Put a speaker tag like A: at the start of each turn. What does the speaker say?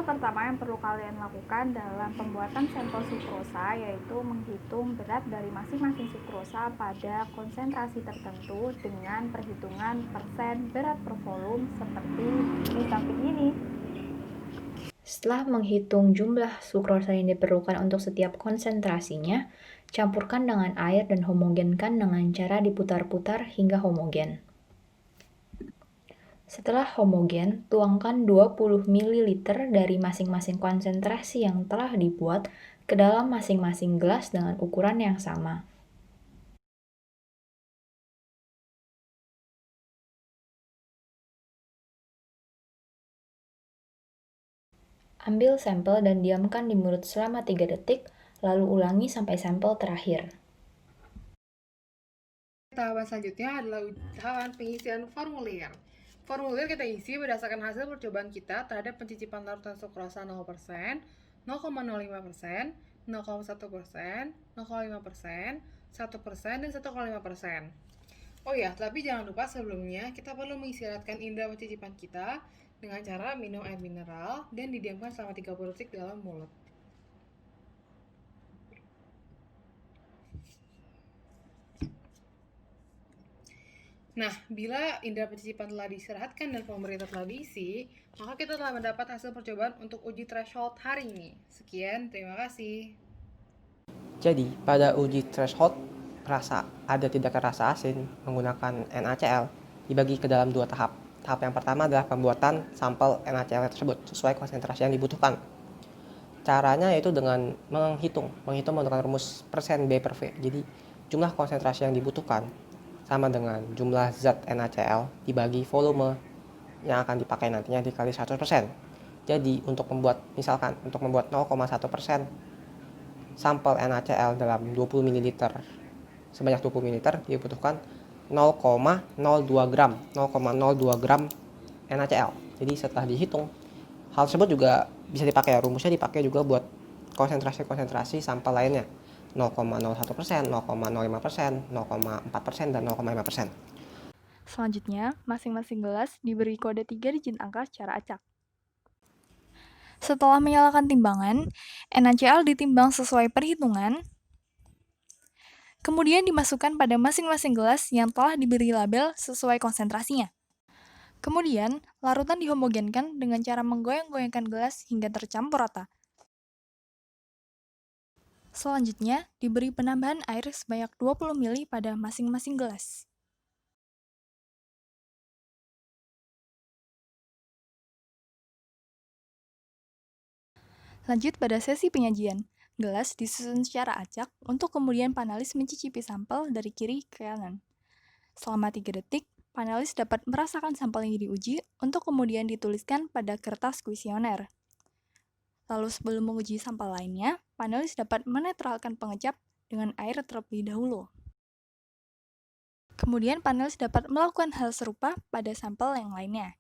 A: pertama yang perlu kalian lakukan dalam pembuatan sampel sukrosa yaitu menghitung berat dari masing-masing sukrosa pada konsentrasi tertentu dengan perhitungan persen berat per volume seperti di samping ini.
B: Setelah menghitung jumlah sukrosa yang diperlukan untuk setiap konsentrasinya, campurkan dengan air dan homogenkan dengan cara diputar-putar hingga homogen. Setelah homogen, tuangkan 20 ml dari masing-masing konsentrasi yang telah dibuat ke dalam masing-masing gelas dengan ukuran yang sama. Ambil sampel dan diamkan di mulut selama 3 detik, lalu ulangi sampai sampel terakhir.
C: Tahapan selanjutnya adalah tahapan pengisian formulir. Formulir kita isi berdasarkan hasil percobaan kita terhadap pencicipan larutan sukrosa 0%, 0,05%, 0,1%, 0,5%, 1%, dan 1,5%. Oh ya, tapi jangan lupa sebelumnya kita perlu mengistirahatkan indera pencicipan kita dengan cara minum air mineral dan didiamkan selama 30 detik dalam mulut. Nah, bila indera pencicipan telah diistirahatkan dan formulir telah diisi, maka kita telah mendapat hasil percobaan untuk uji threshold hari ini. Sekian, terima kasih.
D: Jadi, pada uji threshold ada tidaknya rasa asin menggunakan NaCl dibagi ke dalam dua tahap. Tahap yang pertama adalah pembuatan sampel NaCl tersebut sesuai konsentrasi yang dibutuhkan. Caranya yaitu dengan menghitung menggunakan rumus persen B per V. Jadi, jumlah konsentrasi yang dibutuhkan sama dengan jumlah zat NaCl dibagi volume yang akan dipakai nantinya dikali 100%. Jadi, untuk membuat 0,1% sampel NaCl dalam 20 ml sebanyak 20 ml dibutuhkan 0,02 gram NaCl. Jadi setelah dihitung, hal tersebut juga bisa dipakai, rumusnya dipakai juga buat konsentrasi sampel lainnya, 0,01%, 0,05%, 0,4%, dan 0,5%.
A: Selanjutnya, masing-masing gelas diberi kode 3 digit angka secara acak. Setelah menyalakan timbangan, NaCl ditimbang sesuai perhitungan, kemudian dimasukkan pada masing-masing gelas yang telah diberi label sesuai konsentrasinya. Kemudian, larutan dihomogenkan dengan cara menggoyang-goyangkan gelas hingga tercampur rata. Selanjutnya, diberi penambahan air sebanyak 20 ml pada masing-masing gelas. Lanjut pada sesi penyajian. Gelas disusun secara acak untuk kemudian panelis mencicipi sampel dari kiri ke kanan. Selama 3 detik, panelis dapat merasakan sampel yang diuji untuk kemudian dituliskan pada kertas kuesioner. Lalu sebelum menguji sampel lainnya, panelis dapat menetralkan pengecap dengan air terlebih dahulu. Kemudian panelis dapat melakukan hal serupa pada sampel yang lainnya.